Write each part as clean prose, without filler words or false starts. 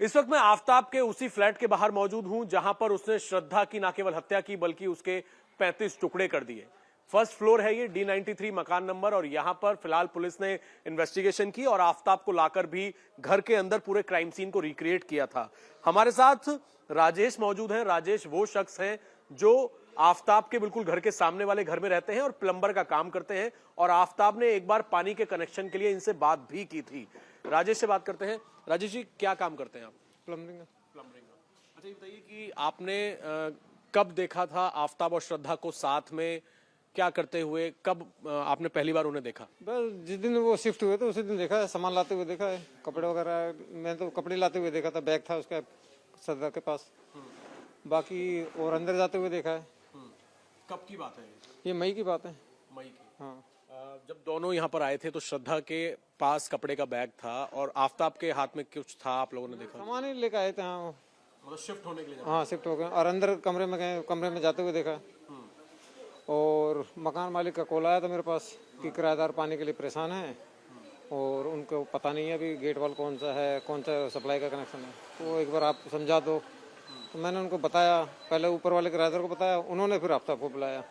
इस वक्त मैं आफ्ताब के उसी फ्लैट के बाहर मौजूद हूं जहां पर उसने श्रद्धा की न केवल हत्या की बल्कि उसके 35 टुकड़े कर दिए। फर्स्ट फ्लोर है ये D93 मकान नंबर और यहां पर फिलहाल पुलिस ने इन्वेस्टिगेशन की और आफ्ताब को लाकर भी घर के अंदर पूरे क्राइम सीन को रिक्रिएट किया था। हमारे साथ राजेश मौजूद हैं। राजेश वो शख्स हैं जो आफ्ताब के बिल्कुल घर के सामने वाले घर में रहते हैं और प्लम्बर का काम करते हैं और आफ्ताब ने एक बार पानी के कनेक्शन के लिए इनसे बात भी की थी। राजेश से बात करते हैं। राजेश जी, क्या काम करते हैं आप? प्लम्बिंग। अच्छा, ये बताइए कि आपने कब देखा था आफ्ताब और श्रद्धा को साथ में, क्या करते हुए, कब आपने पहली बार उन्हें देखा? बस जिस दिन वो शिफ्ट हुए थे उसी दिन देखा है, सामान लाते हुए देखा है, कपड़े वगैरह। मैं तो कपड़े लाते हुए देखा था, बैग था उसका श्रद्धा के पास। बाकी और अंदर जाते हुए देखा है। कब की बात है ये मई की बात है। मई की। हाँ, जब दोनों यहाँ पर आए थे तो श्रद्धा के पास कपड़े का बैग था और आफ्ताब के हाथ में कुछ था, आप लोगों ने देखा? सामान ही लेकर आए थे। हाँ, मतलब शिफ्ट होने के लिए? हाँ शिफ्ट हो गए और अंदर कमरे में गए, कमरे में जाते हुए देखा। और मकान मालिक का कॉल आया था मेरे पास कि किराएदार पानी के लिए परेशान है और उनको पता नहीं है अभी गेट वाल कौन सा है, कौन सा सप्लाई का कनेक्शन है, तो एक बार आप समझा दो। तो मैंने उनको बताया, पहले ऊपर वाले किराएदार को बताया, उन्होंने फिर आफ्ताब को बुलाया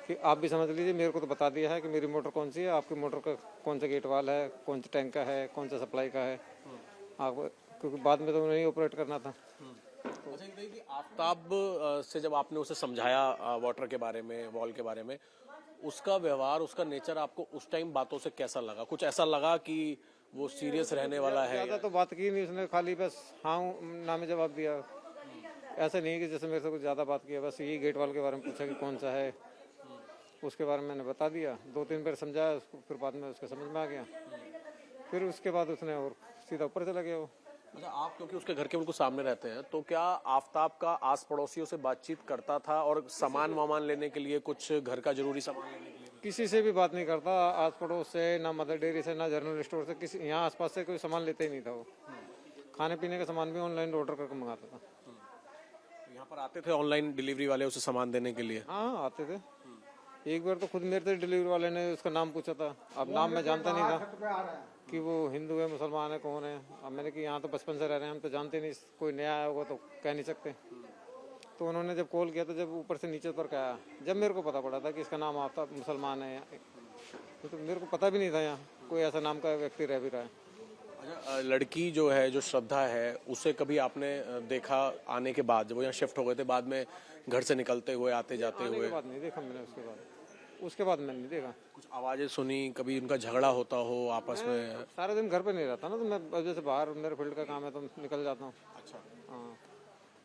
कि आप भी समझ लीजिए, मेरे को तो बता दिया है कि मेरी मोटर कौन सी है, आपकी मोटर का कौन सा गेट वाल है, कौन सा टैंक का है, कौन सा सप्लाई का है, आप क्योंकि बाद में तो नहीं ऑपरेट करना था। अच्छा, ये बताइए कि आफ्ताब से जब आपने उसे समझाया वाटर के बारे में, वॉल के बारे में, उसका व्यवहार, उसका नेचर आपको उस टाइम बातों से कैसा लगा? कुछ ऐसा लगा कि वो सीरियस रहने वाला है? ज़्यादा तो बात की नहीं उसने, खाली बस हाँ ना में जवाब दिया। ऐसा नहीं कि जैसे मेरे से कुछ ज़्यादा बात किया, बस यही गेट वाल के बारे में पूछा कि कौन सा है, उसके बारे में मैंने बता दिया। 2-3 बार समझाया उसको, फिर बाद में उसके समझ में आ गया। फिर उसके बाद उसने और सीधा ऊपर चला गया वो। अच्छा, आप क्योंकि उसके घर के बिल्कुल सामने रहते हैं, तो क्या आफ्ताब का आस पड़ोसियों से बातचीत करता था और सामान वामान लेने के लिए, कुछ घर का जरूरी सामान लेने के लिए? किसी से भी बात नहीं करता, आस पड़ोस से, ना मदर डेयरी से, ना जनरल स्टोर से, किसी यहाँ आसपास से कोई सामान लेते ही नहीं था वो। खाने पीने का सामान भी ऑनलाइन ऑर्डर करके मंगाता था। यहाँ पर आते थे ऑनलाइन डिलीवरी वाले उसे सामान देने के लिए? हाँ आते थे। एक बार तो खुद मेरे से डिलीवरी वाले ने उसका नाम पूछा था। अब नाम मैं जानता नहीं था कि वो हिंदू है, मुसलमान है, कौन है। अब मैंने कि यहाँ तो बचपन से रह रहे हैं, हम तो जानते नहीं, कोई नया आया होगा तो कह नहीं सकते। तो उन्होंने जब कॉल किया तो जब ऊपर से नीचे पर आया, जब मेरे को पता पड़ा था कि इसका नाम आफ्ताब मुसलमान है, तो मेरे को पता भी नहीं था यहाँ कोई ऐसा नाम का व्यक्ति रह भी रहा है। अच्छा, लड़की जो है, जो श्रद्धा है, उसे कभी आपने देखा आने के बाद, जब वो यहाँ शिफ्ट हो गए थे, बाद में घर से निकलते हुए, आते जाते हुए? उसके बाद नहीं देखा मैंने, उसके बाद मैंने नहीं देखा। कुछ आवाजें सुनी, कभी उनका झगड़ा होता हो आपस में? सारा दिन घर पे नहीं रहता ना, तो मैं जैसे बाहर मेरे फील्ड का काम है तो निकल जाता हूँ। अच्छा। हाँ।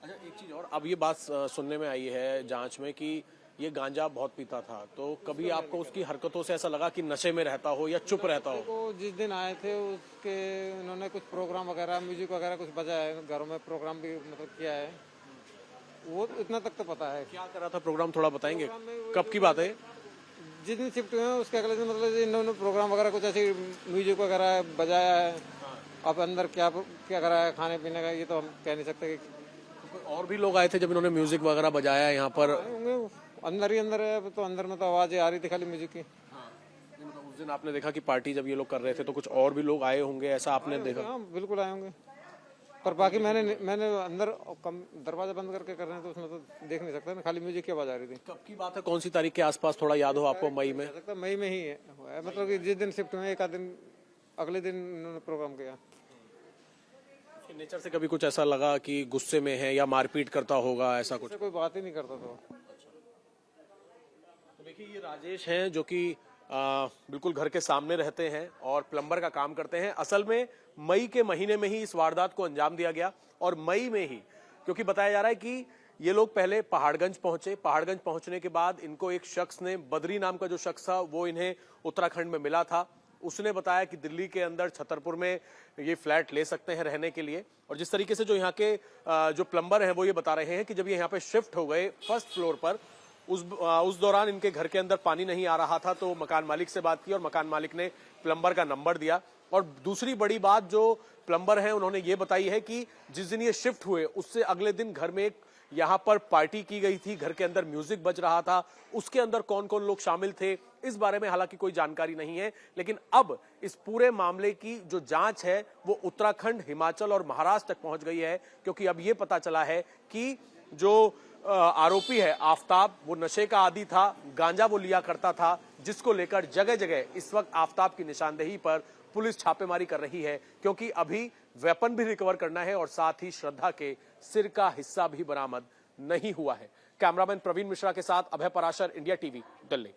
अच्छा, एक चीज और, अब ये बात सुनने में आई है जांच में कि ये गांजा बहुत पीता था, तो कभी आपको उसकी हरकतों से ऐसा लगा कि नशे में रहता हो या चुप रहता हो? तो जिस दिन आए थे उसके, उन्होंने कुछ प्रोग्राम वगैरह, म्यूजिक वगैरह कुछ बजाया है, घरों में प्रोग्राम भी मतलब किया है, वो इतना तक तो पता है। क्या करा था प्रोग्राम, थोड़ा बताएंगे? कब की बात है? जिस दिन शिफ्ट हुए हैं उसके अगले दिन, मतलब इन्होंने प्रोग्राम वगैरह कुछ ऐसे म्यूजिक वगैरह बजाया है। अब अंदर क्या क्या करा है खाने पीने का, ये तो हम कह नहीं सकते। और भी लोग आए थे जब इन्होंने म्यूजिक वगैरह बजाया यहाँ पर? होंगे, अंदर ही अंदर है, तो अंदर में तो आवाजें आ रही थी खाली म्यूजिक की। मतलब उस दिन आपने देखा कि पार्टी जब ये लोग कर रहे थे तो कुछ और भी लोग आए होंगे, ऐसा आपने देखा? हाँ बिल्कुल आए होंगे, पर बाकी मैंने अंदर दरवाजा बंद करके कर रहे हैं तो उसमें तो देख नहीं सकता, खाली म्यूजिक की आवाज आ रही थी। कब की बात है, कौन सी तारीख के आसपास, थोड़ा याद हो आपको? मई में? मई में ही है, मतलब कि जिस दिन शिफ्ट हुए एक आध दिन अगले दिन उन्होंने प्रोग्राम किया। नेचर से कभी कुछ ऐसा लगा कि गुस्से में है या मारपीट करता होगा, ऐसा कुछ? कोई बात ही नहीं करता था। तो देखिए, ये राजेश हैं जो कि बिल्कुल घर के सामने रहते हैं और प्लम्बर का काम करते हैं। असल में मई के महीने में ही इस वारदात को अंजाम दिया गया और मई में ही, क्योंकि बताया जा रहा है कि ये लोग पहले पहाड़गंज पहुंचे, पहाड़गंज पहुंचने के बाद इनको एक शख्स ने, बद्री नाम का जो शख्स था, वो इन्हें उत्तराखंड में मिला था। उसने बताया कि दिल्ली के अंदर छतरपुर में ये फ्लैट ले सकते हैं रहने के लिए। और जिस तरीके से जो यहाँ के जो प्लम्बर हैं वो ये बता रहे हैं कि जब ये यहाँ पे शिफ्ट हो गए फर्स्ट फ्लोर पर, उस दौरान इनके घर के अंदर पानी नहीं आ रहा था, तो मकान मालिक से बात की और मकान मालिक ने प्लम्बर का नंबर दिया। और दूसरी बड़ी बात जो प्लम्बर हैं उन्होंने ये बताई है कि जिस दिन ये शिफ्ट हुए उससे अगले दिन घर में एक यहां पर पार्टी की गई थी, घर के अंदर म्यूजिक बज रहा था, उसके अंदर कौन कौन लोग शामिल थे इस बारे में हालांकि कोई जानकारी नहीं है। लेकिन अब इस पूरे मामले की जो जांच है वो उत्तराखंड, हिमाचल और महाराष्ट्र तक पहुंच गई है, क्योंकि अब यह पता चला है कि जो आरोपी है आफताब, वो नशे का आदी था, गांजा वो लिया करता था, जिसको लेकर जगह जगह इस वक्त आफताब की निशानदेही पर पुलिस छापेमारी कर रही है, क्योंकि अभी वेपन भी रिकवर करना है और साथ ही श्रद्धा के सिर का हिस्सा भी बरामद नहीं हुआ है। कैमरामैन प्रवीण मिश्रा के साथ अभय पराशर, इंडिया टीवी, दिल्ली।